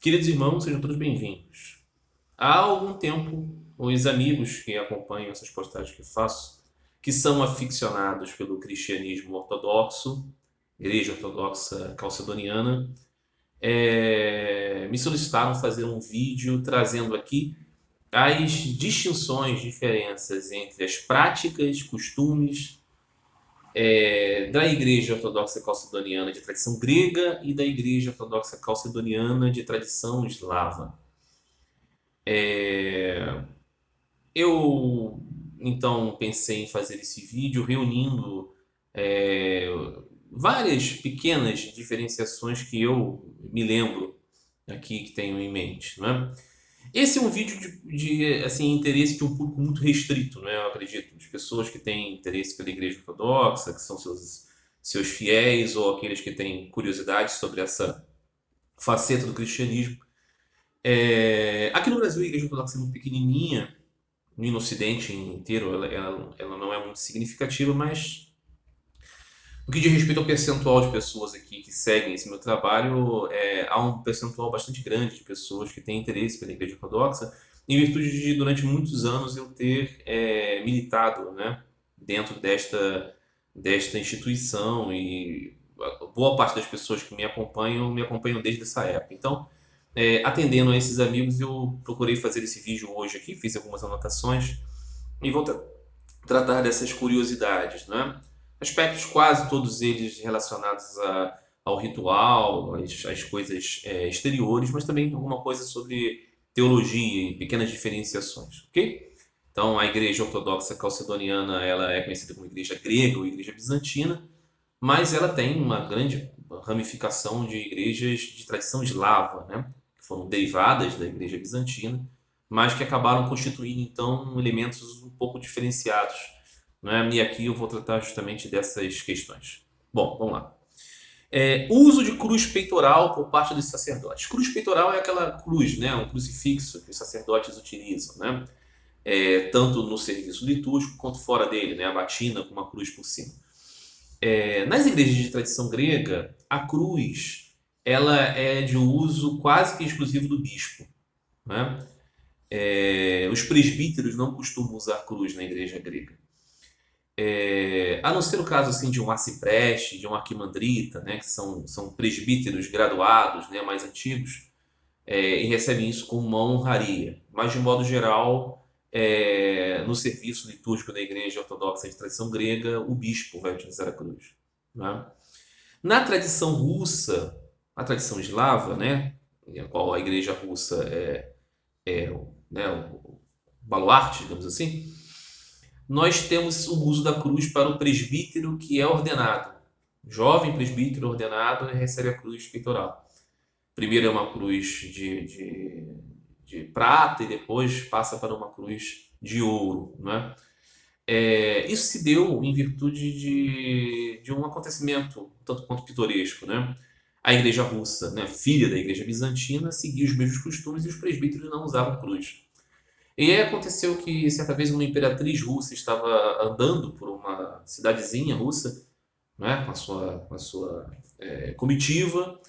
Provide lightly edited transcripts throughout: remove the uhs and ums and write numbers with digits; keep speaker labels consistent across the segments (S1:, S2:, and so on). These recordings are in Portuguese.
S1: Queridos irmãos, sejam todos bem-vindos. Há algum tempo, os amigos que acompanham essas postagens que faço, que são aficionados pelo cristianismo ortodoxo, Igreja Ortodoxa Calcedoniana, me solicitaram fazer um vídeo trazendo aqui as distinções, diferenças entre as práticas, costumes da Igreja Ortodoxa Calcedoniana de tradição grega e da Igreja Ortodoxa Calcedoniana de tradição eslava. Eu então pensei em fazer esse vídeo reunindo é, várias pequenas diferenciações que eu me lembro aqui que tenho em mente, não é? Esse é um vídeo assim, interesse de um público muito restrito, né? Eu acredito, de pessoas que têm interesse pela Igreja Ortodoxa, que são seus fiéis ou aqueles que têm curiosidade sobre essa faceta do cristianismo. Aqui no Brasil a Igreja Ortodoxa é muito pequenininha, no Ocidente inteiro ela não é muito significativa, mas no que diz respeito ao percentual de pessoas aqui que seguem esse meu trabalho, há um percentual bastante grande de pessoas que têm interesse pela Igreja Ortodoxa, em virtude de, durante muitos anos, eu ter militado, né, dentro desta instituição e boa parte das pessoas que me acompanham desde essa época. Então, atendendo a esses amigos, eu procurei fazer esse vídeo hoje aqui, fiz algumas anotações e vou tratar dessas curiosidades, né? Aspectos quase todos eles relacionados ao ritual, às coisas exteriores, mas também alguma coisa sobre teologia e pequenas diferenciações, ok? Então, a Igreja Ortodoxa Calcedoniana ela é conhecida como Igreja Grega ou Igreja Bizantina, mas ela tem uma grande ramificação de igrejas de tradição eslava, né? Que foram derivadas da Igreja Bizantina, mas que acabaram constituindo então elementos um pouco diferenciados, né? E aqui eu vou tratar justamente dessas questões. Bom, vamos lá. Uso de cruz peitoral por parte dos sacerdotes. Cruz peitoral é aquela cruz, né? Um crucifixo que os sacerdotes utilizam, né? Tanto no serviço litúrgico quanto fora dele, né? A batina com uma cruz por cima. Nas igrejas de tradição grega, a cruz ela é de uso quase que exclusivo do bispo, né? Os presbíteros não costumam usar cruz na igreja grega. A não ser o caso assim, de um arcipreste, de um arquimandrita, né, que são presbíteros graduados, né, mais antigos, e recebem isso como uma honraria. Mas, de modo geral, no serviço litúrgico da Igreja Ortodoxa de tradição grega, o bispo vai utilizar a cruz. Né? Na tradição russa, a tradição eslava, né, a qual a Igreja Russa né, o baluarte, digamos assim, nós temos o uso da cruz para o presbítero que é ordenado. Jovem presbítero ordenado recebe a cruz peitoral. Primeiro é uma cruz de prata e depois passa para uma cruz de ouro. Né? Isso se deu em virtude de um acontecimento tanto quanto pitoresco. Né? A igreja russa, né, filha da igreja bizantina, seguia os mesmos costumes e os presbíteros não usavam cruz. E aí aconteceu que certa vez uma imperatriz russa estava andando por uma cidadezinha russa, né, com a sua comitiva,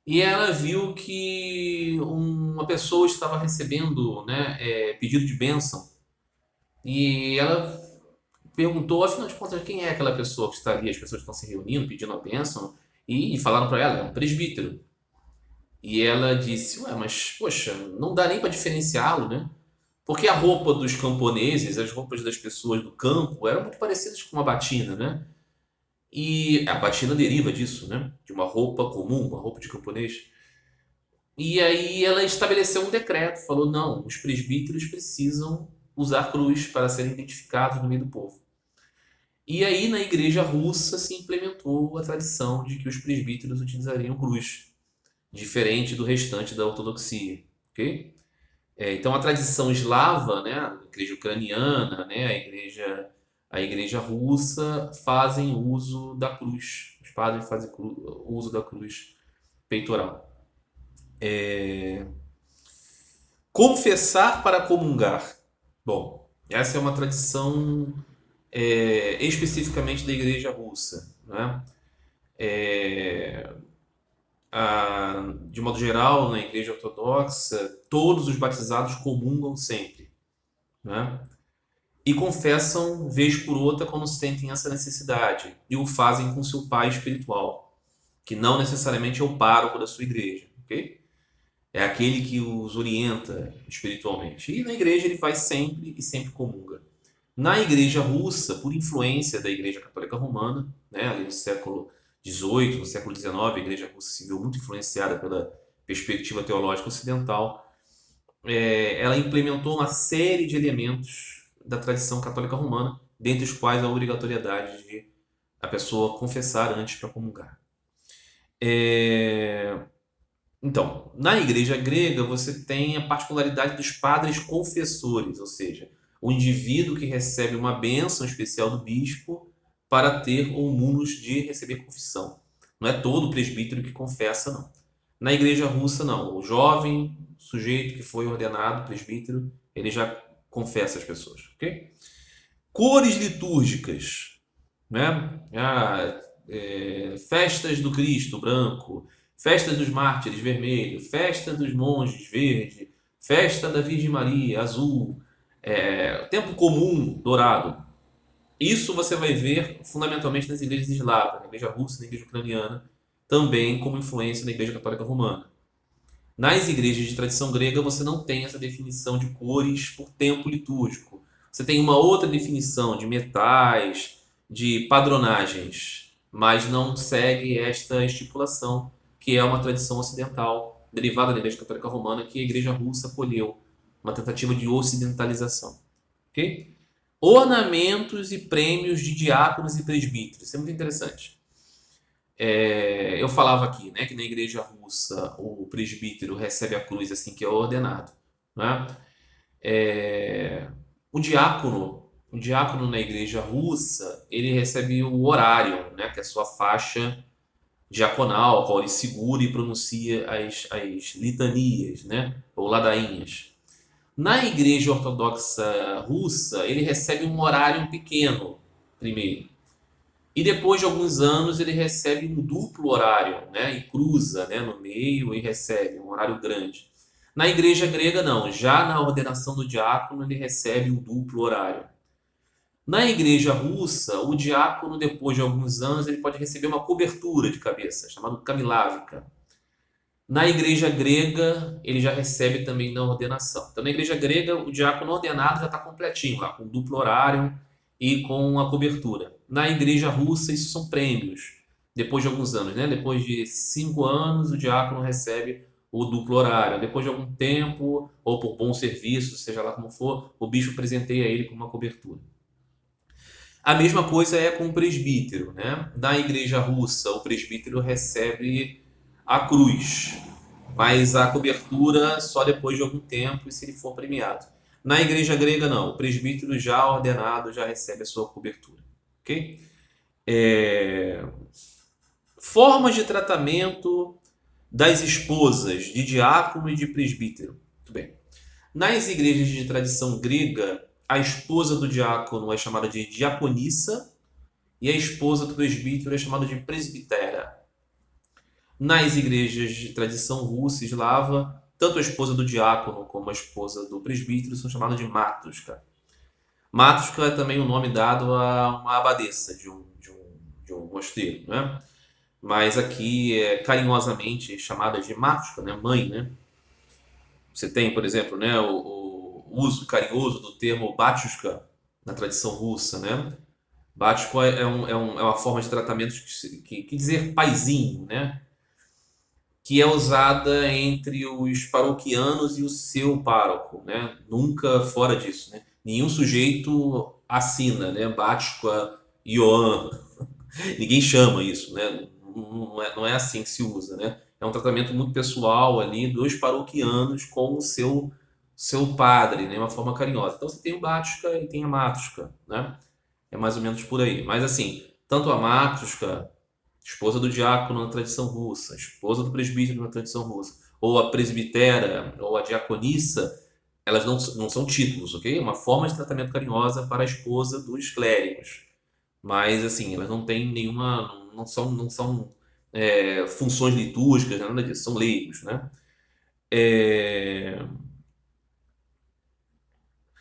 S1: e ela viu que uma pessoa estava recebendo, né, pedido de bênção. E ela perguntou, afinal de contas, quem é aquela pessoa que está ali? As pessoas estão se reunindo, pedindo a bênção, e falaram para ela, é um presbítero. E ela disse, ué, mas poxa, não dá nem para diferenciá-lo, né? Porque a roupa dos camponeses, as roupas das pessoas do campo eram muito parecidas com a batina, né? E a batina deriva disso, né? De uma roupa comum, uma roupa de camponês. E aí ela estabeleceu um decreto, falou: não, os presbíteros precisam usar cruz para serem identificados no meio do povo. E aí na igreja russa se implementou a tradição de que os presbíteros utilizariam cruz, diferente do restante da ortodoxia, ok? Então a tradição eslava, né, a igreja ucraniana, né, a igreja russa fazem uso da cruz. Os padres fazem uso da cruz peitoral. Confessar para comungar. Bom, essa é uma tradição especificamente da igreja russa, né? De modo geral, na Igreja Ortodoxa, todos os batizados comungam sempre, né? E confessam vez por outra quando sentem essa necessidade, e o fazem com seu pai espiritual, que não necessariamente é o pároco da sua igreja, ok? É aquele que os orienta espiritualmente. E na igreja ele faz sempre e sempre comunga. Na igreja russa, por influência da Igreja Católica Romana, né, ali no século XVIII, no século XIX, a igreja russa se viu muito influenciada pela perspectiva teológica ocidental. Ela implementou uma série de elementos da tradição católica romana, dentre os quais a obrigatoriedade de a pessoa confessar antes para comungar. É, Então, na igreja grega, você tem a particularidade dos padres confessores, ou seja, o indivíduo que recebe uma bênção especial do bispo para ter o munus de receber confissão. Não é todo presbítero que confessa, não. Na igreja russa, não. O jovem sujeito que foi ordenado presbítero, ele já confessa as pessoas, ok? Cores litúrgicas, né? Festas do Cristo, branco, festas dos mártires, vermelho, festa dos monges, verde, festa da Virgem Maria, azul, tempo comum, dourado. Isso você vai ver fundamentalmente nas igrejas eslavas, na igreja russa, na igreja ucraniana, também como influência na igreja católica romana. Nas igrejas de tradição grega, você não tem essa definição de cores por tempo litúrgico. Você tem uma outra definição de metais, de padronagens, mas não segue esta estipulação, que é uma tradição ocidental, derivada da Igreja Católica Romana, que a Igreja Russa acolheu, uma tentativa de ocidentalização. Ok? Ornamentos e prêmios de diáconos e presbíteros. Isso é muito interessante. Eu falava aqui, né, que na igreja russa o presbítero recebe a cruz assim que é ordenado, né? É, o diácono na igreja russa, ele recebe o horário, né, que é a sua faixa diaconal, a qual ele segura e pronuncia as litanias, né, ou ladainhas. Na igreja ortodoxa russa, ele recebe um horário pequeno, primeiro. E depois de alguns anos ele recebe um duplo horário, né? E cruza, né, no meio e recebe um horário grande. Na igreja grega, não. Já na ordenação do diácono, ele recebe um duplo horário. Na igreja russa, o diácono, depois de alguns anos, ele pode receber uma cobertura de cabeça, chamada camilávica. Na igreja grega, ele já recebe também na ordenação. Então, na igreja grega, o diácono ordenado já está completinho, lá, com duplo horário e com a cobertura. Na igreja russa, isso são prêmios. Depois de alguns anos, né? Depois de 5 anos, o diácono recebe o duplo horário. Depois de algum tempo, ou por bom serviço, seja lá como for, o bispo presenteia ele com uma cobertura. A mesma coisa é com o presbítero, né? Na igreja russa, o presbítero recebe a cruz, mas a cobertura só depois de algum tempo e se ele for premiado. Na igreja grega, não. O presbítero já ordenado já recebe a sua cobertura. Ok? Formas de tratamento das esposas de diácono e de presbítero. Muito bem. Nas igrejas de tradição grega, a esposa do diácono é chamada de diaconissa e a esposa do presbítero é chamada de presbitera. Nas igrejas de tradição russa e eslava, tanto a esposa do diácono como a esposa do presbítero são chamadas de matuska. Matuska é também o nome dado a uma abadesa de um mosteiro, né? Mas aqui é carinhosamente chamada de matuska, né? Mãe, né? Você tem, por exemplo, né, o uso carinhoso do termo batushka na tradição russa, né? Batushka é uma forma de tratamento que dizer paizinho, né? Que é usada entre os paroquianos e o seu pároco, né? Nunca fora disso, né? Nenhum sujeito assina, né? Bátqua Ioan. Ninguém chama isso, né? Não é assim que se usa, né? É um tratamento muito pessoal ali dos paroquianos com o seu padre, né? Uma forma carinhosa. Então você tem o Bátqua e tem a Matushka, né? É mais ou menos por aí. Mas assim, tanto a Matushka, esposa do diácono na tradição russa, esposa do presbítero na tradição russa, ou a presbitera, ou a diaconissa, elas não são títulos, ok? É uma forma de tratamento carinhosa para a esposa dos clérigos. Mas, assim, elas não têm nenhuma. Não são funções litúrgicas, nada disso, são leigos, né? É,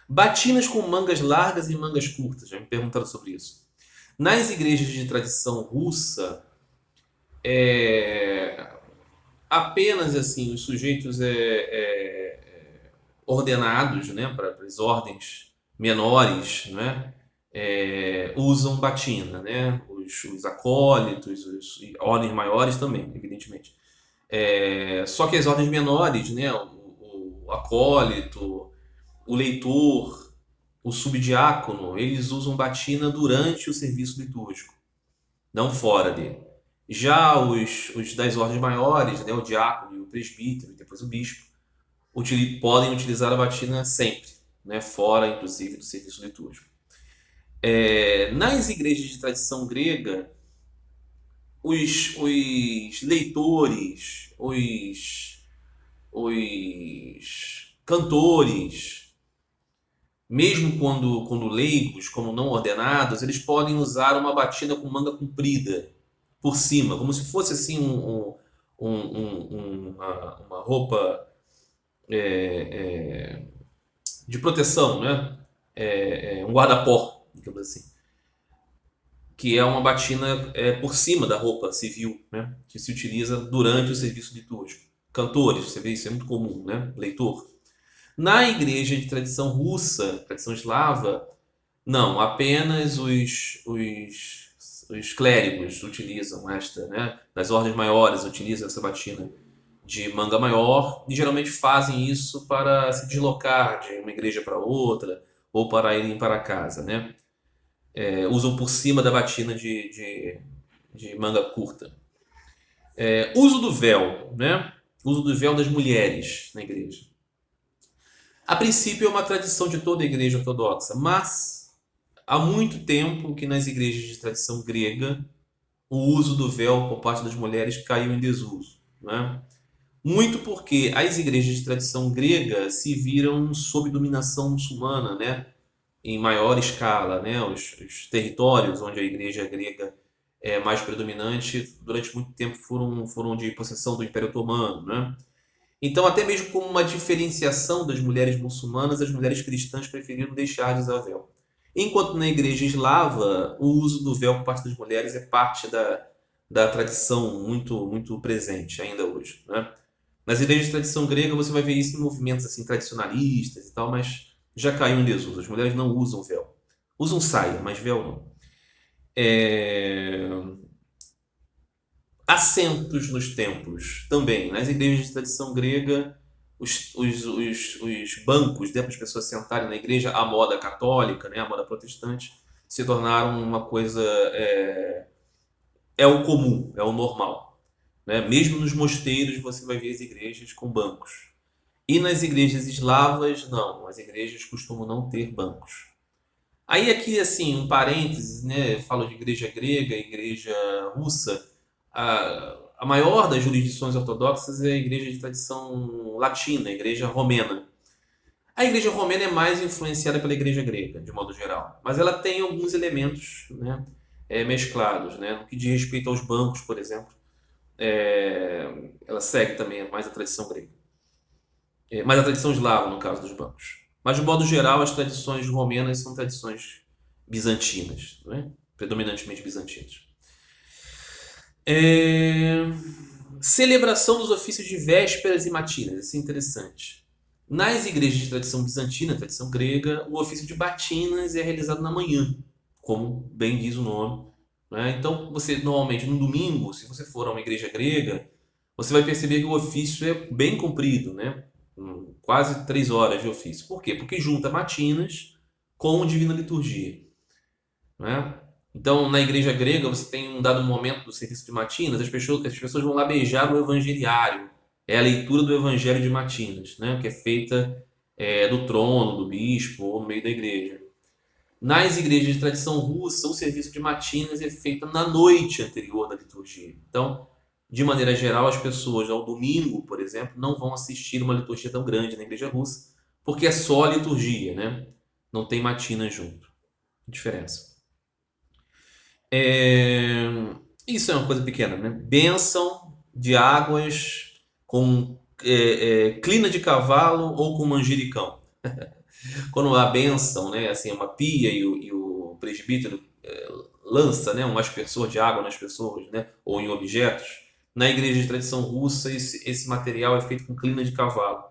S1: Batinas com mangas largas e mangas curtas, já me perguntaram sobre isso. Nas igrejas de tradição russa, é, apenas assim os sujeitos ordenados, né, para as ordens menores, né, usam batina, né, os acólitos, ordens maiores também, evidentemente. Só que as ordens menores, né, o acólito, o leitor, o subdiácono, eles usam batina durante o serviço litúrgico, não fora dele. Já os das ordens maiores, né, o diácono e o presbítero, e depois o bispo, podem utilizar a batina sempre, né, fora, inclusive, do serviço litúrgico. Nas igrejas de tradição grega, os leitores, os cantores, mesmo quando leigos, como não ordenados, eles podem usar uma batina com manga comprida por cima, como se fosse assim uma roupa de proteção, né? Um guarda-pó, digamos assim, que é uma batina por cima da roupa civil, né? Que se utiliza durante o serviço litúrgico. Cantores, você vê isso é muito comum, né? Leitor. Na igreja de tradição russa, tradição eslava, não, apenas os clérigos utilizam esta, né? Das ordens maiores utilizam essa batina de manga maior e geralmente fazem isso para se deslocar de uma igreja para outra ou para irem para casa, né? Usam por cima da batina de manga curta. Uso do véu, né? Uso do véu das mulheres na igreja. A princípio é uma tradição de toda a igreja ortodoxa, mas há muito tempo que nas igrejas de tradição grega o uso do véu por parte das mulheres caiu em desuso, né? Muito porque as igrejas de tradição grega se viram sob dominação muçulmana, né? Em maior escala, né? Os territórios onde a igreja grega é mais predominante durante muito tempo foram de possessão do Império Otomano, né? Então, até mesmo como uma diferenciação das mulheres muçulmanas, as mulheres cristãs preferiram deixar de usar véu. Enquanto na igreja eslava, o uso do véu por parte das mulheres é parte da tradição muito, muito presente ainda hoje, né? Nas igrejas de tradição grega, você vai ver isso em movimentos assim, tradicionalistas e tal, mas já caiu em desuso. As mulheres não usam véu. Usam saia, mas véu não. É, Assentos nos templos também. Nas igrejas de tradição grega, os bancos, né, para as pessoas sentarem na igreja, a moda católica, né, a moda protestante, se tornaram uma coisa. É o comum, é o normal. Né? Mesmo nos mosteiros você vai ver as igrejas com bancos. E nas igrejas eslavas, não. As igrejas costumam não ter bancos. Aí aqui, assim, um parênteses, né? Falo de igreja grega, igreja russa. A maior das jurisdições ortodoxas é a igreja de tradição latina, a igreja romena. A igreja romena é mais influenciada pela igreja grega, de modo geral. Mas ela tem alguns elementos, né, mesclados, né? No que diz respeito aos bancos, por exemplo. Ela segue também mais a tradição grega. Mais a tradição eslava, no caso dos bancos. Mas, de modo geral, as tradições romenas são tradições bizantinas, né? Predominantemente bizantinas. É, Celebração dos ofícios de vésperas e matinas. Isso é interessante. Nas igrejas de tradição bizantina, tradição grega, o ofício de batinas é realizado na manhã, como bem diz o nome. Né? Então, você normalmente no domingo, se você for a uma igreja grega, você vai perceber que o ofício é bem comprido, né? Quase 3 horas de ofício. Por quê? Porque junta matinas com divina liturgia. Né? Então, na igreja grega, você tem um dado momento do serviço de matinas, as pessoas vão lá beijar o evangeliário. É a leitura do evangelho de matinas, né? Que é feita do trono, do bispo ou no meio da igreja. Nas igrejas de tradição russa, o serviço de matinas é feito na noite anterior da liturgia. Então, de maneira geral, as pessoas ao domingo, por exemplo, não vão assistir uma liturgia tão grande na igreja russa, porque é só a liturgia, né? Não tem matina junto. Diferença. Isso é uma coisa pequena, né? Bênção de águas com crina de cavalo ou com manjericão. Quando a bênção, né, assim, é uma pia e o presbítero lança, né, um aspersor de água nas pessoas, né, ou em objetos, na igreja de tradição russa esse material é feito com crina de cavalo.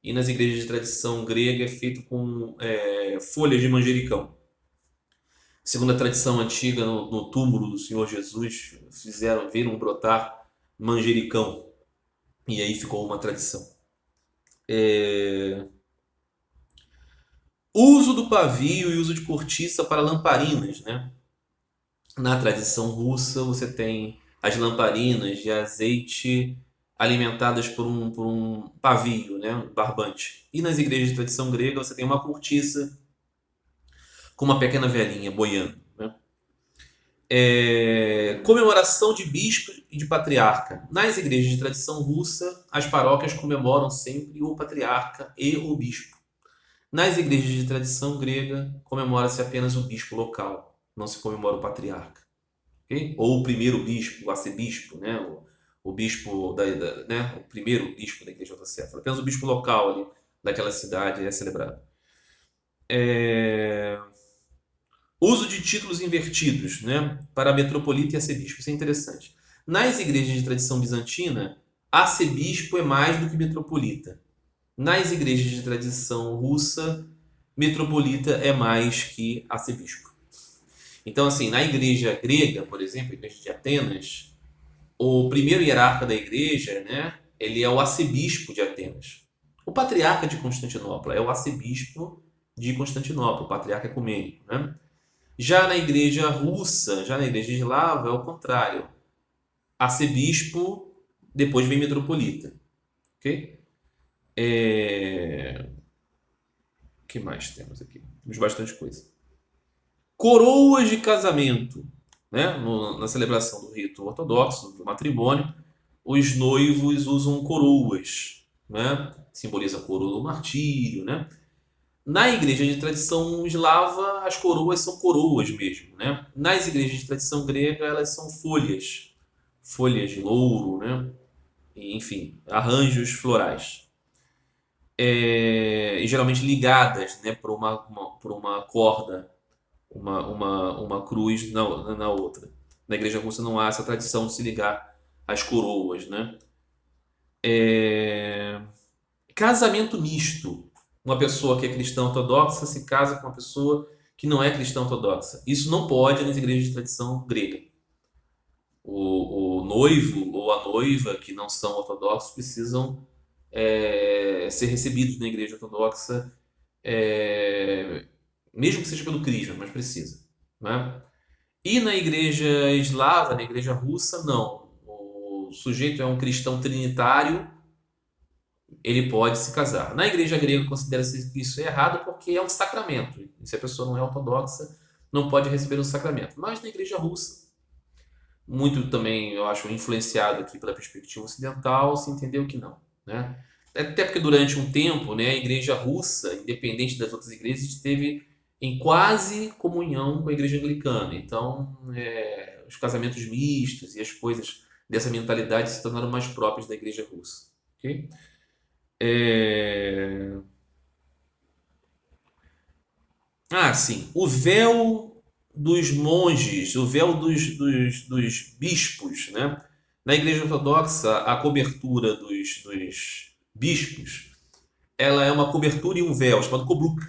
S1: E nas igrejas de tradição grega é feito com folhas de manjericão. Segundo a tradição antiga, no túmulo do Senhor Jesus, viram brotar manjericão. E aí ficou uma tradição. Uso do pavio e uso de cortiça para lamparinas, né? Na tradição russa, você tem as lamparinas de azeite alimentadas por um pavio, né? Um barbante. E nas igrejas de tradição grega, você tem uma cortiça com uma pequena velhinha boiando, né? Comemoração de bispo e de patriarca. Nas igrejas de tradição russa, as paróquias comemoram sempre o patriarca e o bispo. Nas igrejas de tradição grega, comemora-se apenas o bispo local, não se comemora o patriarca. Okay? Ou o primeiro bispo, o arcebispo, né? o bispo, né? O primeiro bispo da igreja ortodoxa. Apenas o bispo local ali, daquela cidade é celebrado. Uso de títulos invertidos, né? Para metropolita e arcebispo. Isso é interessante. Nas igrejas de tradição bizantina, arcebispo é mais do que metropolita. Nas igrejas de tradição russa, metropolita é mais que arcebispo. Então, assim, na igreja grega, por exemplo, a igreja de Atenas, o primeiro hierarca da igreja, né, ele é o arcebispo de Atenas. O patriarca de Constantinopla é o arcebispo de Constantinopla, o patriarca ecumênico, né? Já na igreja russa, já na igreja eslava, é o contrário. Arcebispo, depois vem metropolita. Ok? O que mais temos aqui? Temos bastante coisa. Coroas de casamento. Né? Na celebração do rito ortodoxo, do matrimônio, os noivos usam coroas. Né? Simboliza a coroa do martírio. Né? Na igreja de tradição eslava, as coroas são coroas mesmo. Né? Nas igrejas de tradição grega, elas são folhas. Folhas de louro, né? Enfim, arranjos florais. E geralmente ligadas, né, por uma corda, uma cruz na outra. Na igreja russa não há essa tradição de se ligar às coroas, né? Casamento misto. Uma pessoa que é cristã ortodoxa se casa com uma pessoa que não é cristã ortodoxa. Isso não pode nas igrejas de tradição grega. O noivo ou a noiva que não são ortodoxos precisam ser recebidos na igreja ortodoxa, mesmo que seja pelo crisma, mas precisa. Né? E na igreja eslava, na igreja russa, não. O sujeito é um cristão trinitário, ele pode se casar. Na igreja grega considera-se isso errado porque é um sacramento. E se a pessoa não é ortodoxa, não pode receber o sacramento. Mas na igreja russa, muito também, eu acho, influenciado aqui pela perspectiva ocidental, se entendeu que não. Né? Até porque durante um tempo, né, a igreja russa, independente das outras igrejas, esteve em quase comunhão com a igreja anglicana. Então, os casamentos mistos e as coisas dessa mentalidade se tornaram mais próprias da igreja russa. Okay? Sim. O véu dos monges, o véu dos bispos, né? Na igreja ortodoxa, a cobertura dos bispos, ela é uma cobertura e um véu, chamado kobluk.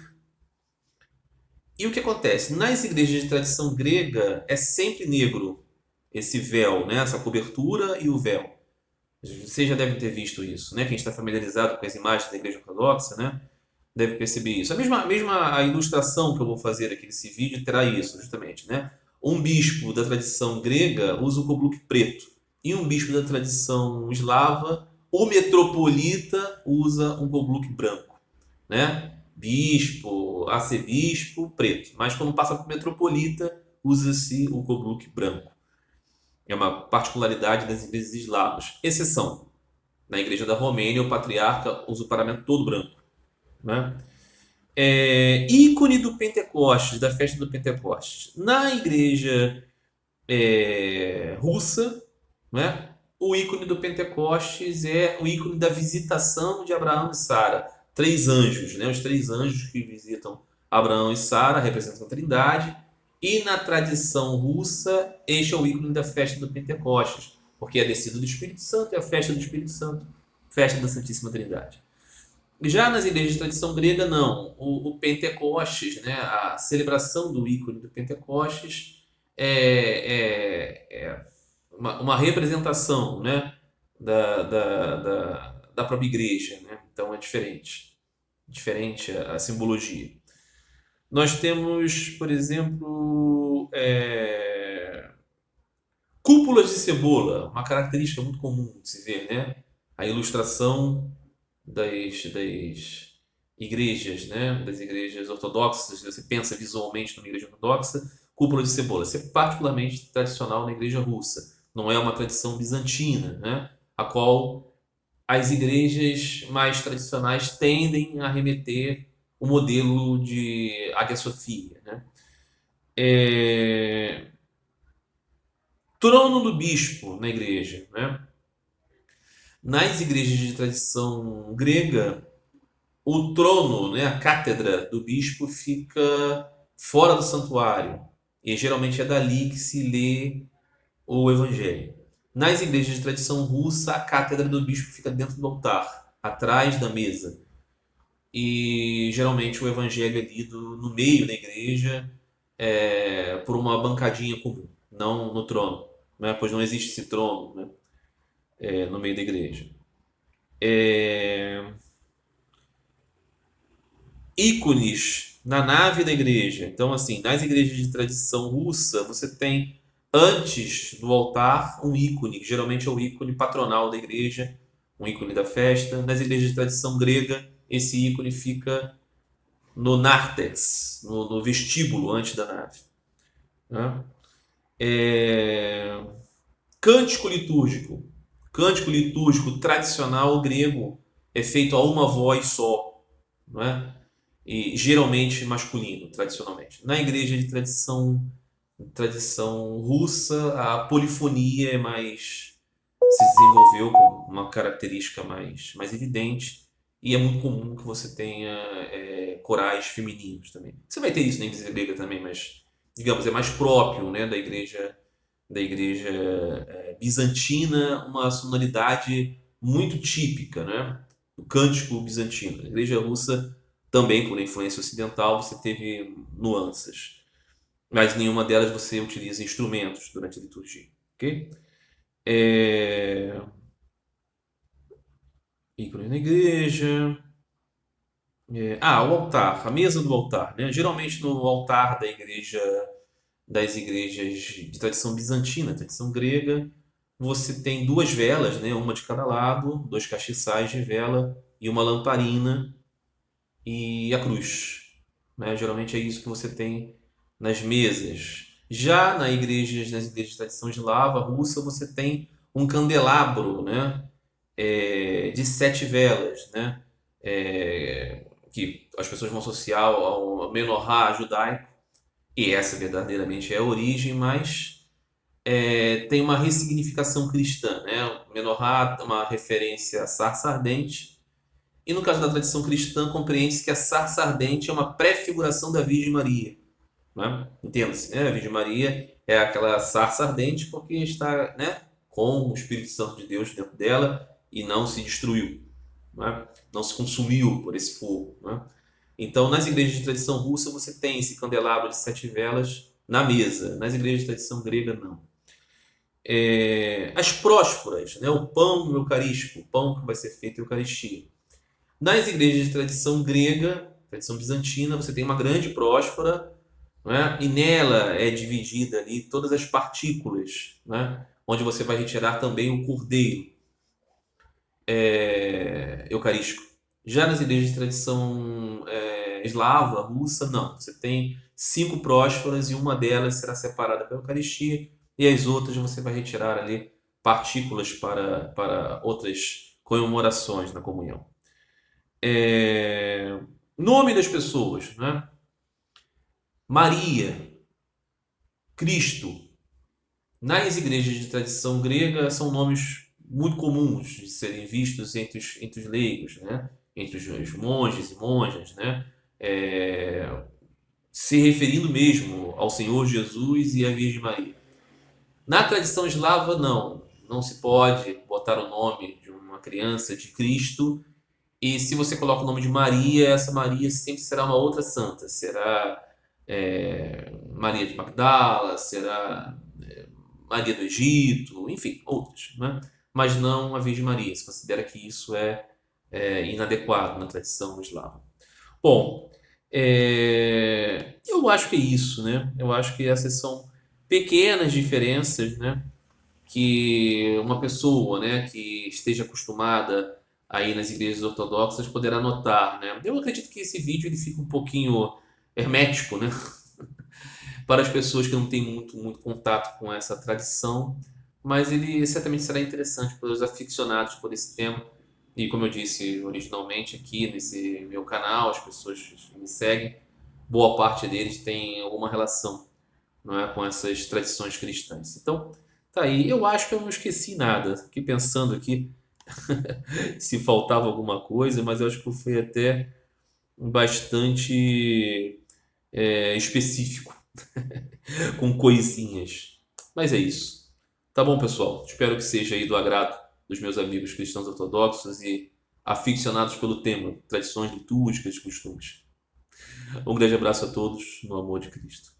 S1: E o que acontece? Nas igrejas de tradição grega, é sempre negro esse véu, né? Essa cobertura e o véu. Vocês já devem ter visto isso, né? Quem está familiarizado com as imagens da igreja ortodoxa, né? Deve perceber isso. A mesma ilustração que eu vou fazer aqui nesse vídeo terá isso, justamente, né? Um bispo da tradição grega usa o kobluk preto e um bispo da tradição eslava, o metropolita, usa um kobluk branco, né? Bispo, arcebispo, preto. Mas quando passa para o metropolita, usa-se o kobluk branco. É uma particularidade das igrejas eslavas. Exceção. Na igreja da Romênia, o patriarca usa o paramento todo branco. Né? Ícone do Pentecostes, da festa do Pentecostes. Na igreja russa, né? O ícone do Pentecostes é o ícone da visitação de Abraão e Sara. Três anjos, né? Os três anjos que visitam Abraão e Sara representam a Trindade. E na tradição russa, este é o ícone da festa do Pentecostes, porque é a descida do Espírito Santo e a festa do Espírito Santo, festa da Santíssima Trindade. Já nas igrejas de tradição grega, não. O Pentecostes, né, a celebração do ícone do Pentecostes é uma representação, né, da própria igreja. Né? Então é diferente a simbologia. Nós temos, por exemplo, cúpulas de cebola, uma característica muito comum de se ver, né? A ilustração das igrejas, né? Das igrejas ortodoxas, você pensa visualmente numa igreja ortodoxa, cúpula de cebola. Isso é particularmente tradicional na igreja russa. Não é uma tradição bizantina, né? A qual as igrejas mais tradicionais tendem a remeter o modelo de Hagia Sophia, né? Trono do bispo na igreja, né? Nas igrejas de tradição grega, o trono, né, a cátedra do bispo fica fora do santuário. E geralmente é dali que se lê o evangelho. Nas igrejas de tradição russa, a cátedra do bispo fica dentro do altar, atrás da mesa. E geralmente o evangelho é lido no meio da igreja, por uma bancadinha comum, não no trono, né? Pois não existe esse trono, né? No meio da igreja. Ícones na nave da igreja. Então, assim, nas igrejas de tradição russa, você tem antes do altar um ícone, que geralmente é o ícone patronal da igreja, um ícone da festa. Nas igrejas de tradição grega, esse ícone fica no nártex, no vestíbulo antes da nave. Né? Cântico litúrgico. Cântico litúrgico tradicional grego é feito a uma voz só, não é? E geralmente masculino, tradicionalmente. Na igreja de tradição russa, a polifonia é mais se desenvolveu com uma característica mais evidente e é muito comum que você tenha corais femininos também. Você vai ter isso na igreja grega também, mas digamos é mais próprio, né, da igreja bizantina, uma sonoridade muito típica, né, do cântico bizantino. Na igreja russa também por influência ocidental você teve nuances, mas nenhuma delas você utiliza instrumentos durante a liturgia, ok? Ícone na igreja. O altar, a mesa do altar, né? Geralmente no altar das igrejas de tradição bizantina, tradição grega, você tem duas velas, né? Uma de cada lado, dois castiçais de vela e uma lamparina e a cruz, né? Geralmente é isso que você tem nas mesas. Já nas igrejas de tradição eslava russa, você tem um candelabro, né? De sete velas, né? Que as pessoas vão associar ao Menorá judaico, e essa verdadeiramente é a origem, mas tem uma ressignificação cristã, né? O Menorá é uma referência à sarça ardente, e no caso da tradição cristã, compreende-se que a sarça ardente é uma prefiguração da Virgem Maria. Né? Entenda-se, né? A Virgem Maria é aquela sarça ardente porque está, né, com o Espírito Santo de Deus dentro dela e não se destruiu, né? Não se consumiu por esse fogo. Né? Então, nas igrejas de tradição russa, você tem esse candelabro de sete velas na mesa. Nas igrejas de tradição grega, não. As prósforas, né? O pão eucarístico, o pão que vai ser feito em Eucaristia. Nas igrejas de tradição grega, tradição bizantina, você tem uma grande prósfora, né? E nela é dividida ali todas as partículas, né? Onde você vai retirar também o cordeiro eucarístico. Já nas igrejas de tradição eslava, russa, não. Você tem cinco prósforas e uma delas será separada pela Eucaristia e as outras você vai retirar ali partículas para outras comemorações na comunhão. Nome das pessoas, né? Maria, Cristo, Nas igrejas de tradição grega, são nomes muito comuns de serem vistos entre os leigos, né? Entre os monges e monjas, né? É, se referindo mesmo ao Senhor Jesus e à Virgem Maria. Na tradição eslava, não. Não se pode botar o nome de uma criança de Cristo. E se você coloca o nome de Maria, essa Maria sempre será uma outra santa. Será Maria de Magdala, será Maria do Egito, enfim, outras, né? Mas não a Virgem Maria. Se considera que isso é inadequado na tradição eslava. Bom, eu acho que é isso, né? Eu acho que essas são pequenas diferenças, né? Que uma pessoa, né, que esteja acostumada aí nas igrejas ortodoxas poderá notar, né? Eu acredito que esse vídeo ele fica um pouquinho hermético, né? Para as pessoas que não têm muito contato com essa tradição, mas ele certamente será interessante para os aficionados por esse tema. E como eu disse originalmente aqui nesse meu canal, as pessoas que me seguem, boa parte deles tem alguma relação, não é, com essas tradições cristãs. Então, tá aí. Eu acho que eu não esqueci nada. Fiquei pensando aqui se faltava alguma coisa, mas eu acho que eu fui até bastante específico, com coisinhas. Mas é isso. Tá bom, pessoal? Espero que seja aí do agrado dos meus amigos cristãos ortodoxos e aficionados pelo tema, tradições litúrgicas e costumes. Um grande abraço a todos, no amor de Cristo.